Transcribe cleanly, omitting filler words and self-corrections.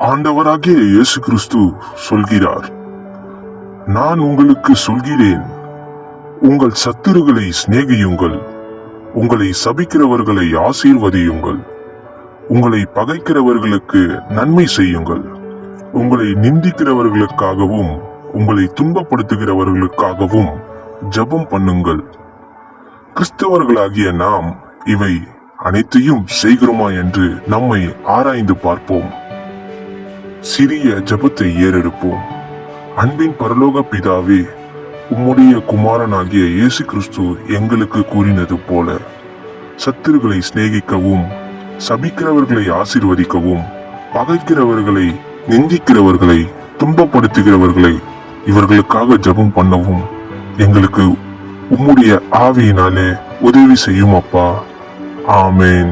ஆண்டவராகிய இயேசு கிறிஸ்து சொல்கிறார், நான் உங்களுக்கு சொல்கிறேன், உங்கள் சத்துருக்களை சிநேகியுங்கள், உங்களை சபிக்கிறவர்களை ஆசீர்வதியுங்கள், உங்களை பகைக்கிறவர்களுக்கு நன்மை செய்யுங்கள், உங்களை நிந்திக்கிறவர்களுக்காகவும் உங்களை துன்பப்படுத்துகிறவர்களுக்காகவும் ஜெபம் பண்ணுங்கள். கிறிஸ்தவர்களாகிய நாம் இவை அனைத்தையும் செய்கிறோமா என்று நம்மை ஆராய்ந்து பார்ப்போம். சிறிய ஜெபத்தை ஏறெடுப்போம். அன்பின் பரலோக பிதாவே, உம்முடைய குமாரனாகிய இயேசு கிறிஸ்து எங்களுக்கு கூறினது போல சத்துருக்களை சிநேகிக்கவும், சபிக்கிறவர்களை ஆசீர்வதிக்கவும், பகைக்கிறவர்களை, நிந்திக்கிறவர்களை, துன்பப்படுத்துகிறவர்களை இவர்களுக்காக ஜெபம் பண்ணவும் எங்களுக்கு உம்முடைய ஆவியினாலே உதவி செய்யும் அப்பா. ஆமேன்.